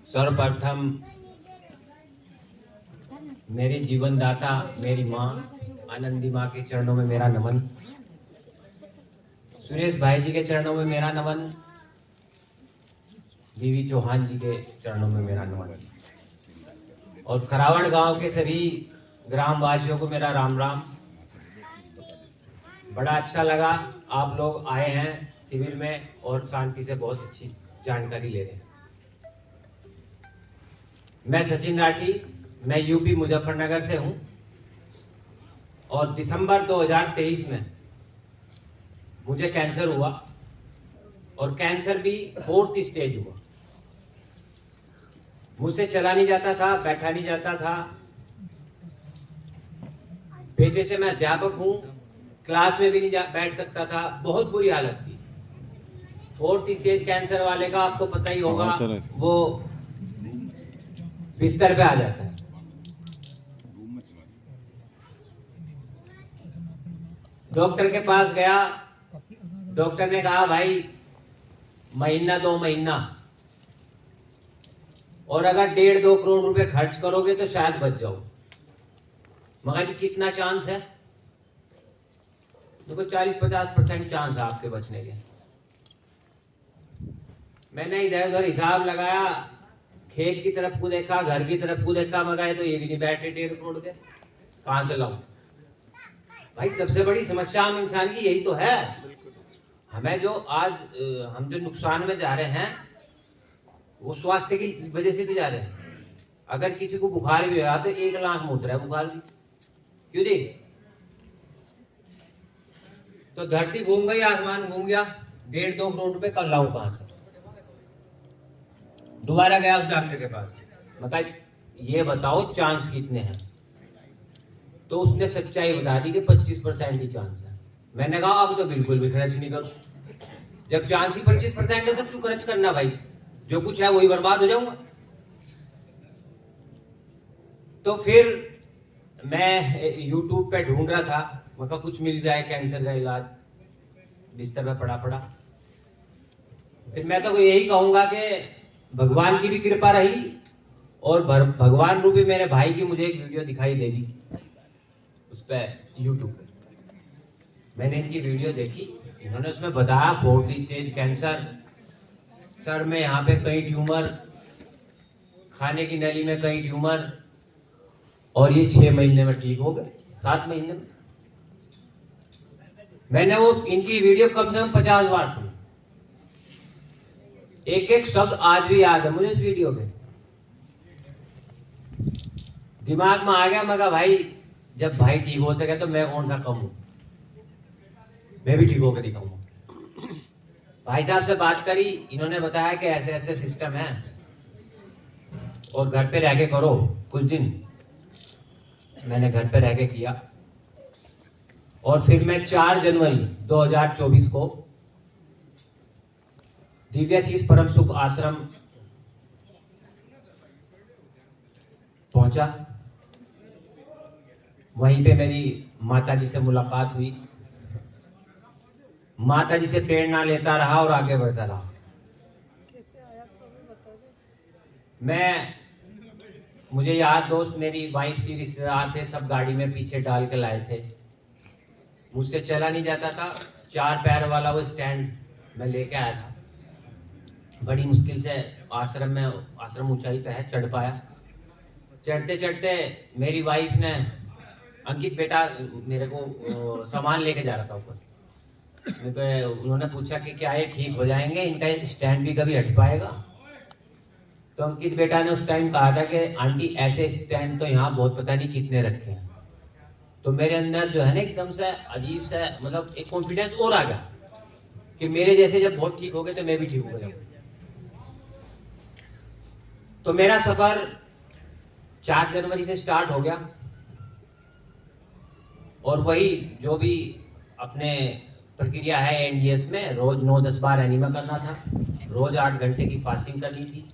सर्वप्रथम मेरी जीवनदाता मेरी माँ आनंदी माँ के चरणों में मेरा नमन, सुरेश भाई जी के चरणों में मेरा नमन, बीवी चौहान जी के चरणों में मेरा नमन, और खरावड़ गांव के सभी ग्रामवासियों को मेरा राम राम। बड़ा अच्छा लगा आप लोग आए हैं शिविर में और शांति से बहुत अच्छी जानकारी ले रहे हैं। मैं सचिन राठी, मैं यूपी मुजफ्फरनगर से हूं और दिसंबर 2023 में मुझे कैंसर हुआ और कैंसर भी 4th स्टेज हुआ। मुझसे चला नहीं जाता था, बैठा नहीं जाता था। पेशे से मैं अध्यापक हूं, क्लास में भी नहीं बैठ सकता था, बहुत बुरी हालत थी। 4th स्टेज कैंसर वाले का आपको पता ही होगा, वो बिस्तर पे आ जाता है। डॉक्टर के पास गया, डॉक्टर ने कहा भाई महीना 2 महीना और अगर 1.5-2 करोड़ रुपए खर्च करोगे तो शायद बच जाओ। मगर जी कितना चांस है? देखो 40-50% चांस है आपके बचने के। मैंने इधर उधर हिसाब लगाया, खेत की तरफ को देखा, घर की तरफ को देखा, मगर तो ये भी नहीं बैठे 1.5 करोड़ के, कहां से लाऊं? भाई सबसे बड़ी समस्या हम इंसान की यही तो है। हमें जो आज हम जो नुकसान में जा रहे हैं वो स्वास्थ्य की वजह से तो जा रहे हैं। अगर किसी को बुखार भी हुआ तो 1 लाख में उतरा है बुखार भी, क्यों जी? तो धरती घूम गई, आसमान घूम गया, 1.5-2 करोड़ रुपए कल लाऊं कहां से? दोबारा गया उस डॉक्टर के पास, मतलब ये बताओ चांस कितने हैं? तो उसने सच्चाई बता दी कि 25% ही चांस है। मैंने कहा अब तो बिल्कुल भी खर्च नहीं करो। जब चांस ही 25% है तो क्यों खर्च करना भाई? जो कुछ है वही बर्बाद हो जाऊंगा। तो फिर मैं YouTube पे ढूंढ रहा था, मतलब कुछ मिल जाए कैंसर का इलाज। बिस्तर पे पड़ा। फिर मैं तो यही कहूंगा कि भगवान की भी कृपा रही और भगवान रूपी मेरे भाई की मुझे एक वीडियो दिखाई देगी उस पर YouTube पे। मैंने इनकी वीडियो देखी, इन्होंने उसमें बताया 4th स्टेज कैंसर, सर में यहाँ पे कई ट्यूमर, खाने की नली में कई ट्यूमर, और ये 6 महीने में ठीक हो गए, 7 महीने में। मैंने वो इनकी वीडियो कम से कम 50 बार सुनी, एक शब्द आज भी याद है मुझे इस वीडियो के। दिमाग में आ गया, मैं कहा भाई जब भाई ठीक हो सके तो मैं कौन सा कम हूं, मैं भी ठीक होकर दिखाऊंगा। भाई साहब से बात करी, इन्होंने बताया कि ऐसे ऐसे सिस्टम है और घर पे रह के करो कुछ दिन। मैंने घर पे रह के किया और फिर मैं 4 जनवरी 2024 को दिव्याशीष परम सुख आश्रम पहुंचा। वहीं पे मेरी माताजी से मुलाकात हुई। माताजी से प्रेरणा लेता रहा और आगे बढ़ता रहा। कैसे आया तो हमें बता दे। मैं मुझे यार दोस्त, मेरी वाइफ थी, रिश्तेदार थे, सब गाड़ी में पीछे डाल के लाए थे। मुझसे चला नहीं जाता था, 4 पैर वाला वो स्टैंड मैं लेके आया था। बड़ी मुश्किल से आश्रम ऊंचाई पे है, चढ़ पाया। चढ़ते चढ़ते मेरी वाइफ ने, अंकित बेटा मेरे को सामान लेके जा रहा था ऊपर, उन्होंने पूछा कि क्या ये ठीक हो जाएंगे, इनका स्टैंड भी कभी हट पाएगा? तो अंकित बेटा ने उस टाइम कहा था कि आंटी ऐसे स्टैंड तो यहाँ बहुत पता नहीं कितने रखे हैं। तो मेरे अंदर जो है ना एकदम से अजीब सा मतलब एक कॉन्फिडेंस और आ गया कि मेरे जैसे जब बहुत ठीक हो गए तो मैं भी ठीक हो जाऊंगा। तो मेरा सफर 4 जनवरी से स्टार्ट हो गया और वही जो भी अपने प्रक्रिया है एनडीएस में, रोज 9-10 बार एनीमा करना था, रोज 8 घंटे की फास्टिंग करनी थी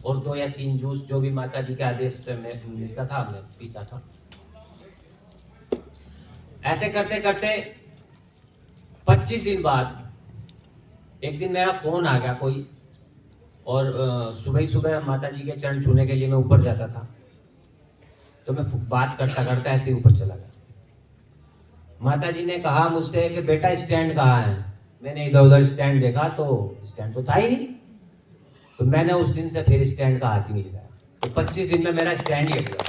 और 2 या 3 जूस जो भी माता जी के आदेश से मैं मिलता था मैं पीता था। ऐसे करते करते 25 दिन बाद एक दिन मेरा फोन आ गया कोई, और सुबह ही सुबह माता जी के चरण छूने के लिए मैं ऊपर जाता था। तो मैं बात करता करता ऐसे ही ऊपर चला गया। माता जी ने कहा मुझसे कि बेटा स्टैंड कहाँ है। मैंने इधर उधर स्टैंड देखा तो स्टैंड तो था ही नहीं। तो मैंने उस दिन से फिर स्टैंड का हाथ ही नहीं लगाया। तो 25 दिन में मेरा स्टैंड ही हट गया।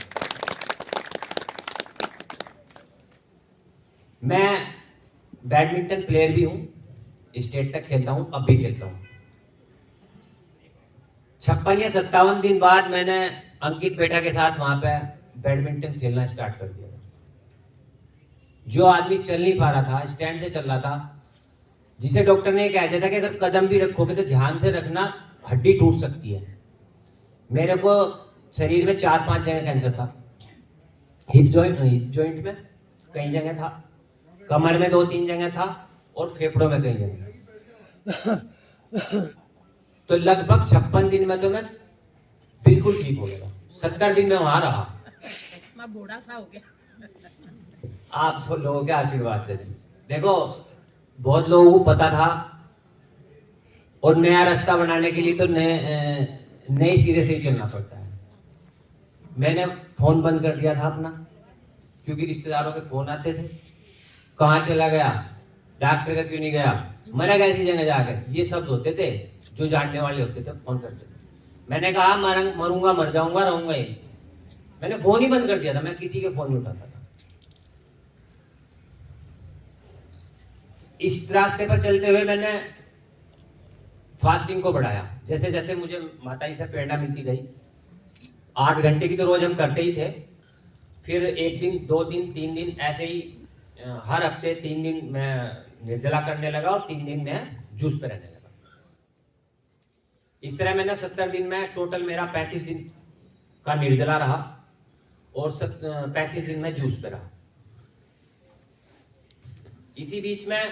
मैं बैडमिंटन प्लेयर भी हूँ, स्टेट तक खेलता हूँ, अब भी खेलता हूँ। 56 या 57 दिन बाद मैंने अंकित बेटा के साथ वहां पे बैडमिंटन खेलना स्टार्ट कर दिया। जो आदमी चल नहीं पा रहा था, स्टैंड से चल रहा था, जिसे डॉक्टर ने कह दिया था कि अगर कदम भी रखोगे तो ध्यान से रखना, हड्डी टूट सकती है। मेरे को शरीर में 4-5 जगह कैंसर था। हिप जॉइंट में कई जगह था, कमर में 2-3 जगह था और फेफड़ों में कई जगह था। तो लगभग 56 दिन में तो मैं बिल्कुल ठीक हो गया। 70 दिन में वहां रहा। मैं बूढ़ा सा हो गया। आप सब लोगों के आशीर्वाद से। देखो, बहुत लोगों को पता था और नया रास्ता बनाने के लिए तो नए सिरे से ही चलना पड़ता है। मैंने फोन बंद कर दिया था अपना, क्योंकि रिश्तेदारों के फोन आते थे, कहाँ चला गया, डॉक्टर का क्यों नहीं गया, मरा गया ऐसी जगह जाकर, ये शब्द होते थे जो जानने वाले होते थे, फोन करते थे। मैंने कहा मरूंगा, मर जाऊंगा, रहूंगा ही। मैंने फोन ही बंद कर दिया था, मैं किसी के फोन नहीं उठाता था। इस रास्ते पर चलते हुए मैंने फास्टिंग को बढ़ाया। जैसे जैसे मुझे माता जी से प्रेरणा मिलती गई, 8 घंटे की तो रोज हम करते ही थे। फिर 1 दिन, 2 दिन, 3 दिन ऐसे ही हर हफ्ते 3 दिन मैं निर्जला करने लगा और 3 दिन में जूस पे रहने लगा। इस तरह मैंने 70 दिन में टोटल मेरा 35 दिन का निर्जला रहा और 35 दिन में जूस पे रहा। इसी बीच में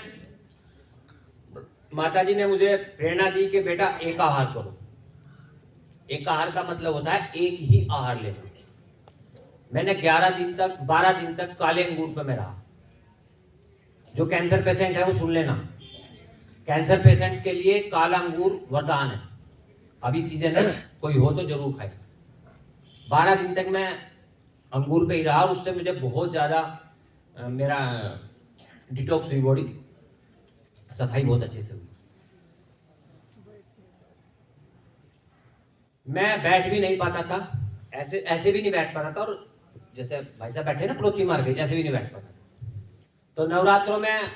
माताजी ने मुझे प्रेरणा दी कि बेटा एक आहार करो। एक आहार का मतलब होता है एक ही आहार लेना। मैंने 12 दिन तक काले अंगूर पे मैं रहा। जो कैंसर पेशेंट है वो सुन लेना, कैंसर पेशेंट के लिए काला अंगूर वरदान है। अभी सीजन है, कोई हो तो जरूर खाए। 12 दिन तक मैं अंगूर पे ही रहा और उससे मुझे बहुत ज्यादा मेरा डिटॉक्स हुई, बॉडी सफाई बहुत अच्छे से हुई। मैं बैठ भी नहीं पाता था, ऐसे भी नहीं बैठ पाता था, और जैसे भाई साहब बैठे ना प्रोती मार के, ऐसे भी नहीं बैठ पाता था। तो नवरात्रों में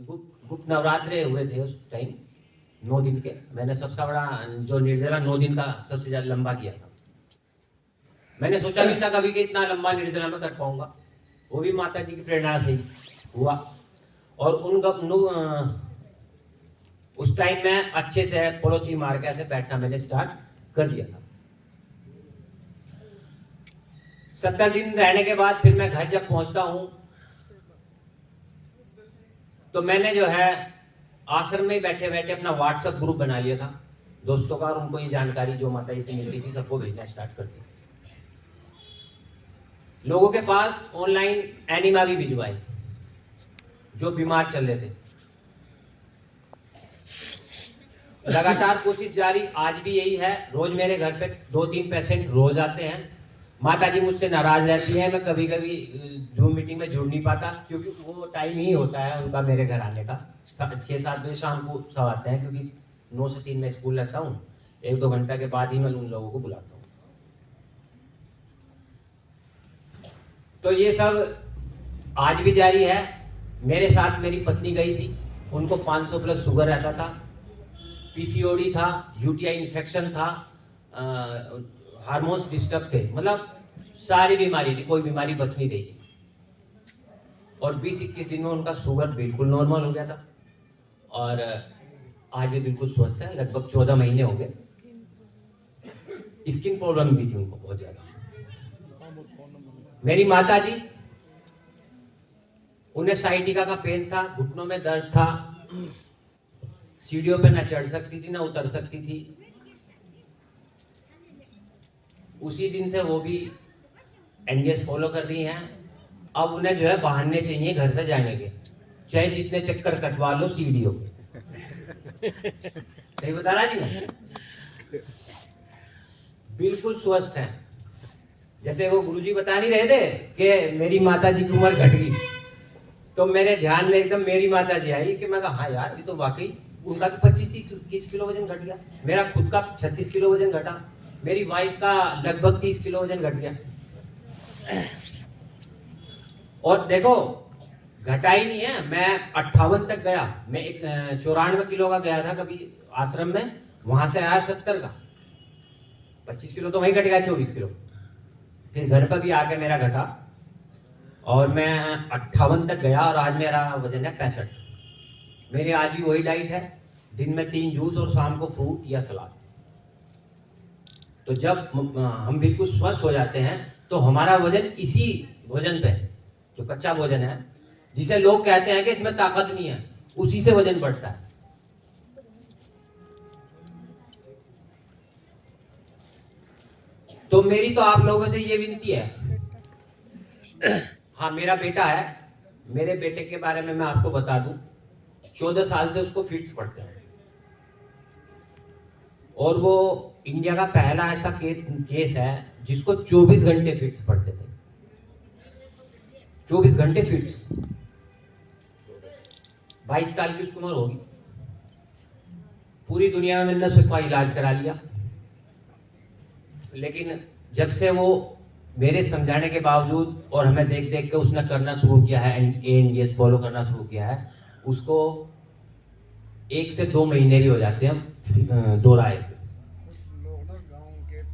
गुप्त नवरात्रे हुए थे उस टाइम, 9 दिन के। मैंने सबसे बड़ा जो निर्जला 9 दिन का सबसे ज्यादा लंबा किया था। मैंने सोचा नहीं था कभी कि इतना लंबा निर्जला में कर पाऊंगा। वो भी माता जी की प्रेरणा से ही हुआ। और उस टाइम में अच्छे से पड़ोसी मार के ऐसे बैठना मैंने स्टार्ट कर दिया था। 70 दिन रहने के बाद फिर मैं घर जब पहुंचता हूं तो मैंने जो है आश्रम में बैठे बैठे अपना व्हाट्सएप ग्रुप बना लिया था दोस्तों का, और उनको ये जानकारी जो माता जी से मिलती थी सबको भेजना स्टार्ट कर दिया। लोगों के पास ऑनलाइन एनिमा भी भिजवाए जो बीमार चल रहे थे। लगातार कोशिश जारी, आज भी यही है। रोज मेरे घर पे 2-3 पेशेंट रोज आते हैं। माता जी मुझसे नाराज रहती है, मैं कभी कभी जूम मीटिंग में जुड़ नहीं पाता, क्योंकि वो टाइम ही होता है उनका मेरे घर आने का। 6-7 बजे शाम को सब आते हैं, क्योंकि 9 से 3 में स्कूल रहता हूँ। 1-2 घंटा के बाद ही मैं उन लोगों को बुलाता हूँ। तो ये सब आज भी जारी है। मेरे साथ मेरी पत्नी गई थी, उनको 500 प्लस शुगर रहता था, पीसीओडी था, यूटीआई इन्फेक्शन था, हार्मोन्स डिस्टर्ब थे, मतलब सारी बीमारी थी, कोई बीमारी बच नहीं रही थी। और 20-21 दिन में उनका शुगर बिल्कुल नॉर्मल हो गया था और आज भी बिल्कुल स्वस्थ है। लगभग 14 महीने हो गए। स्किन प्रॉब्लम भी थी उनको बहुत ज्यादा। मेरी माता जी, उन्हें साइटिका का पेन था, घुटनों में दर्द था, सीढ़ियों पे न चढ़ सकती थी न उतर सकती थी। उसी दिन से वो भी एनडीएस फॉलो कर रही हैं। अब उन्हें जो है बहाने चाहिए घर से जाने के, चाहे जितने चक्कर कटवा लो सीढ़ियों पे। सही बता रहा जी मैं? बिल्कुल स्वस्थ हैं। जैसे वो गुरुजी बता नहीं रहे थे कि मेरी माता जी की उम्र घट गई, तो मेरे ध्यान में एकदम मेरी माता जी आई कि मैं कहा हाँ यार, ये तो वाकई उनका भी 25-30 किलो वजन घट गया, मेरा खुद का 36 किलो वजन घटा, मेरी वाइफ का लगभग 30 किलो वजन घट गया। और देखो घटा ही नहीं है, मैं 58 तक गया, मैं एक 94 किलो का गया था कभी आश्रम में, वहां से आया 70 का, 25 किलो तो वहीं घट गया, 24 किलो। फिर घर पर भी आके मेरा घटा और मैं 58 तक गया और आज मेरा वजन है 65। मेरी आज भी वही डाइट है, दिन में 3 जूस और शाम को फ्रूट या सलाद। तो जब हम बिल्कुल स्वस्थ हो जाते हैं तो हमारा वजन इसी भोजन पे, जो कच्चा भोजन है जिसे लोग कहते हैं कि इसमें ताकत नहीं है, उसी से वजन बढ़ता है। तो मेरी तो आप लोगों से ये विनती है, हाँ मेरा बेटा है, मेरे बेटे के बारे में मैं आपको बता दूं, 14 साल से उसको फिट्स पड़ते हैं और वो इंडिया का पहला ऐसा केस है जिसको 24 घंटे फिट्स पड़ते थे, 24 घंटे फिट्स। 22 साल की उसकी उम्र होगी। पूरी दुनिया में मैंने उसका इलाज करा लिया, लेकिन जब से वो मेरे समझाने के बावजूद और हमें देख देख के उसने करना शुरू किया है, ANDS फॉलो करना शुरू किया है, उसको 1 से 2 महीने भी हो जाते हैं दोहराए।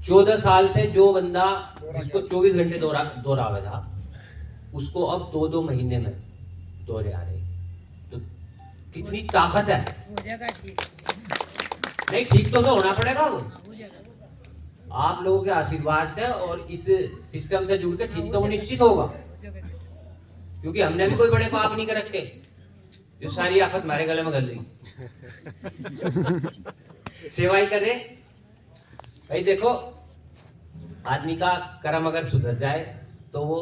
14 साल से जो बंदा जिसको 24 घंटे दोहरावे था, उसको अब 2-2 महीने में दोहरे आ रहे। तो कितनी ताकत है। नहीं ठीक तो होना पड़ेगा वो, आप लोगों के आशीर्वाद से और इस सिस्टम से जुड़ के ठीक तो निश्चित होगा, क्योंकि हमने भी कोई बड़े पाप नहीं कर रखे जो सारी आफत हमारे गले में गल रही। सेवा ही कर रहे भाई। देखो आदमी का कर्म अगर सुधर जाए तो वो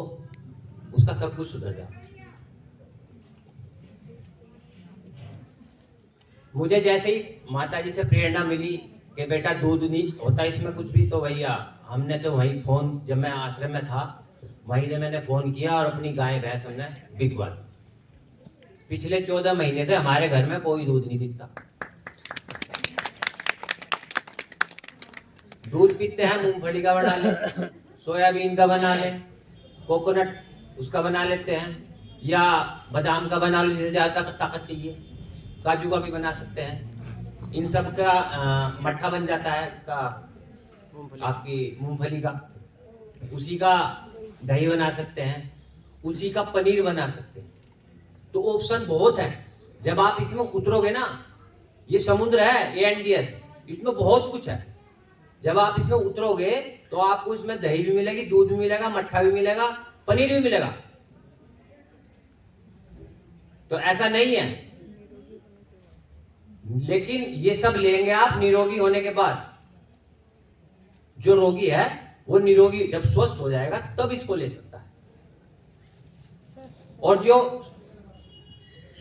उसका सब कुछ सुधर जाए। मुझे जैसे ही माता जी से प्रेरणा मिली कि बेटा दूध नहीं होता इसमें कुछ भी, तो भैया हमने तो वही फोन, जब मैं आश्रम में था वहीं से मैंने फोन किया और अपनी गाय भैंस हमने बिकवा दी। पिछले 14 महीने से हमारे घर में कोई दूध नहीं बिकता। दूध पीते हैं, मूंगफली का बना ले, सोयाबीन का बना ले, कोकोनट उसका बना लेते हैं, या बादाम का बना लो जिसे ज्यादा ताकत चाहिए, काजू का भी बना सकते हैं। इन सब का मट्ठा बन जाता है, इसका आपकी मूंगफली का, उसी का दही बना सकते हैं, उसी का पनीर बना सकते हैं। तो ऑप्शन बहुत है। जब आप इसमें उतरोगे ना, ये समुद्र है ANDS, इसमें बहुत कुछ है। जब आप इसमें उतरोगे तो आपको इसमें दही भी मिलेगी, दूध भी मिलेगा, मट्ठा भी मिलेगा, पनीर भी मिलेगा। तो ऐसा नहीं है, लेकिन ये सब लेंगे आप निरोगी होने के बाद। जो रोगी है वो निरोगी जब स्वस्थ हो जाएगा तब इसको ले सकता है, और जो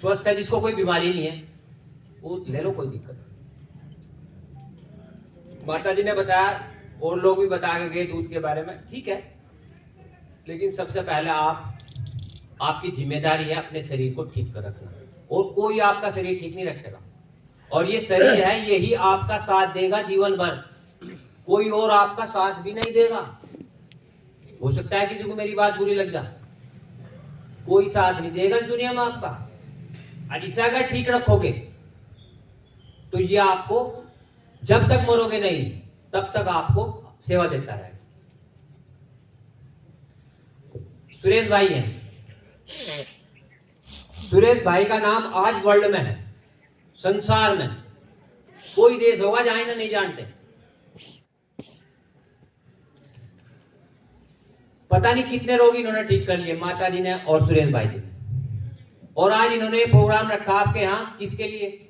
स्वस्थ है जिसको कोई बीमारी नहीं है वो ले लो, कोई दिक्कत नहीं। माता जी ने बताया और लोग भी बता के गए दूध के बारे में, ठीक है, लेकिन सबसे पहले आपकी जिम्मेदारी है अपने शरीर को ठीक कर रखना, और कोई आपका शरीर ठीक नहीं रखेगा। और ये शरीर है यही आपका साथ देगा जीवन भर, कोई और आपका साथ भी नहीं देगा। हो सकता है किसी को मेरी बात बुरी लग जाए, कोई साथ नहीं देगा इस दुनिया में आपका। और इसे अगर ठीक रखोगे तो ये आपको जब तक मरोगे नहीं तब तक आपको सेवा देता रहेगा। सुरेश भाई हैं, सुरेश भाई का नाम आज वर्ल्ड में है, संसार में कोई देश होगा जहां इन्हें नहीं जानते। पता नहीं कितने रोग इन्होंने ठीक कर लिए, माता जी ने और सुरेश भाई जी ने। और आज इन्होंने ये प्रोग्राम रखा आपके यहां, किसके लिए?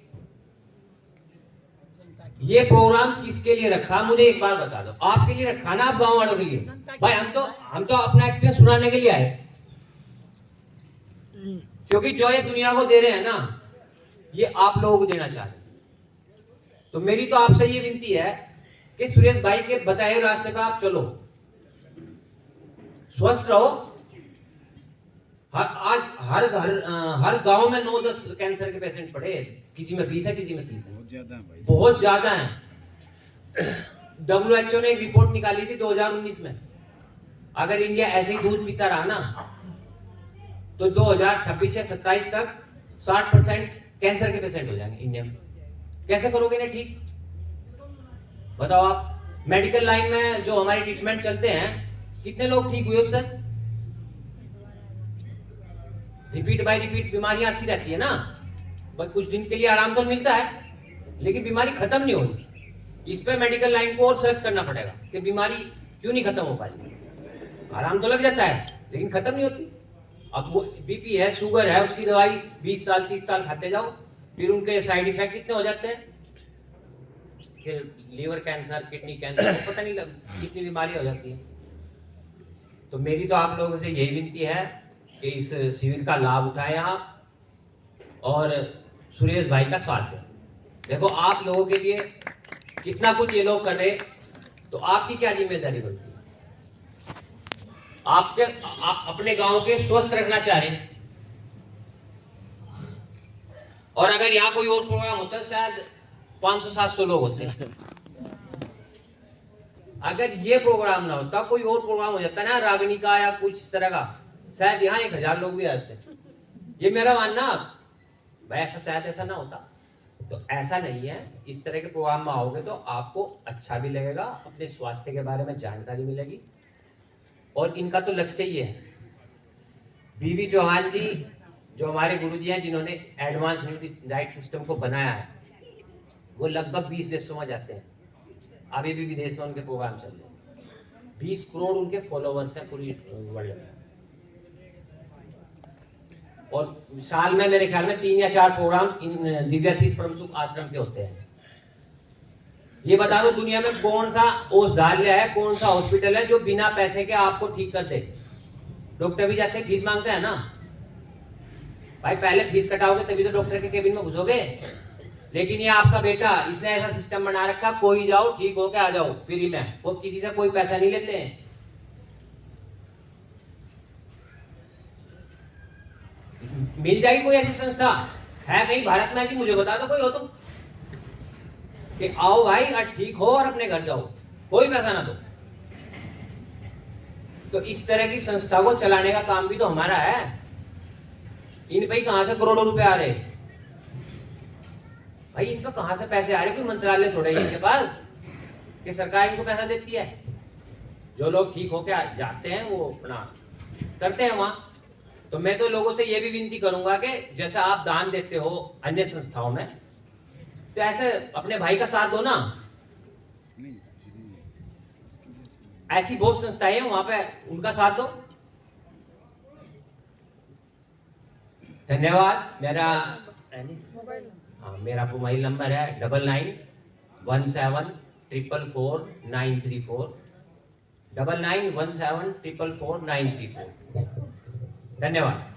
ये प्रोग्राम किसके लिए रखा मुझे एक बार बता दो। आपके लिए रखा ना, आप गांव वालों के लिए? भाई हम तो अपना एक्सपीरियंस सुनाने के लिए आए, क्योंकि जो ये दुनिया को दे रहे हैं ना, ये आप लोगों को देना चाहते हैं। तो मेरी तो आपसे ये विनती है कि सुरेश भाई के बताए हुए रास्ते पे आप चलो, स्वस्थ रहो। आज हर गांव में 9-10 कैंसर के पेशेंट पड़े, किसी में 20 है, किसी में 30 है। बहुत ज्यादा है भाई, बहुत ज्यादा है। WHO ने एक रिपोर्ट निकाली थी 2019 में, अगर इंडिया ऐसे ही दूध पीता रहा ना तो 2026 से 27 तक 60% कैंसर के पेशेंट हो जाएंगे इंडिया में। कैसे करोगे ना ठीक, बताओ आप। मेडिकल लाइन में जो हमारे ट्रीटमेंट चलते हैं, कितने लोग ठीक हुए उससे? रिपीट बाय रिपीट बीमारियां आती रहती है ना, बस कुछ दिन के लिए आराम तो मिलता है, लेकिन बीमारी खत्म नहीं होगी। इस पे मेडिकल लाइन को और सर्च करना पड़ेगा कि बीमारी क्यों नहीं खत्म हो पा रही। आराम तो लग जाता है लेकिन खत्म नहीं होती। अब वो बीपी है, शुगर है, उसकी दवाई 20 साल 30 साल खाते जाओ, फिर उनके साइड इफेक्ट कितने हो जाते हैं, फिर लीवर कैंसर, किडनी कैंसर, पता नहीं कितनी बीमारी हो जाती है। तो मेरी तो आप लोगों से यही विनती है कि इस शिविर का लाभ उठाएं आप और सुरेश भाई का साथ दें। देखो आप लोगों के लिए कितना कुछ ये लोग कर रहे, तो आपकी क्या जिम्मेदारी बनती है? आप अपने गांव के स्वस्थ रखना चाह रहे हैं, और अगर यहाँ कोई और प्रोग्राम होता शायद 500-700 लोग होते हैं। अगर ये प्रोग्राम ना होता, कोई और प्रोग्राम हो जाता ना, रागनी का या कुछ इस तरह का, शायद यहाँ 1000 लोग भी आते। ये मेरा मानना भाई, ऐसा शायद ऐसा ना होता। तो ऐसा नहीं है, इस तरह के प्रोग्राम में आओगे तो आपको अच्छा भी लगेगा, अपने स्वास्थ्य के बारे में जानकारी मिलेगी, और इनका तो लक्ष्य ही है। बीवी चौहान जी जो हमारे गुरुजी हैं, जिन्होंने एडवांस न्यूट्रिशन डाइट सिस्टम को बनाया है, वो लगभग 20 देशों में जाते हैं। अभी भी विदेश में उनके प्रोग्राम चल रहे हैं। 20 करोड़ उनके फॉलोवर्स हैं पूरी वर्ल्ड में, और साल में मेरे ख्याल में 3 या 4 प्रोग्राम इन दिव्याशीष परम सुख आश्रम के होते हैं। ये बता दो दुनिया में कौन सा औषधालय है, कौन सा हॉस्पिटल है जो बिना पैसे के आपको ठीक कर दे? डॉक्टर भी जाते हैं, फीस मांगते हैं ना भाई, पहले फीस कटाओगे तभी तो डॉक्टर के केबिन में घुसोगे। लेकिन ये आपका बेटा, इसने ऐसा सिस्टम बना रखा, कोई जाओ ठीक होके आ जाओ फ्री में, वो किसी से कोई पैसा नहीं लेते हैं। मिल जाएगी कोई ऐसी संस्था है कहीं भारत में ऐसी? मुझे बता दो कोई हो तुम, कि आओ भाई और ठीक हो और अपने घर जाओ, कोई पैसा ना दो। तो इस तरह की संस्था को चलाने का काम भी तो हमारा है। इन पे कहां से करोड़ों रुपए आ रहे भाई? इन पे कहां से पैसे आ रहे? कोई मंत्रालय थोड़े ही इनके पास कि सरकार इनको पैसा देती है। जो लोग ठीक होके जाते हैं वो अपना करते हैं वहां। तो मैं तो लोगों से ये भी विनती करूंगा कि जैसा आप दान देते हो अन्य संस्थाओं में, तो ऐसे अपने भाई का साथ दो ना। ऐसी बहुत संस्थाएं हैं वहां पे, उनका साथ दो। धन्यवाद। मेरा मोबाइल नंबर है 9917444934, 9917444934। धन्यवाद।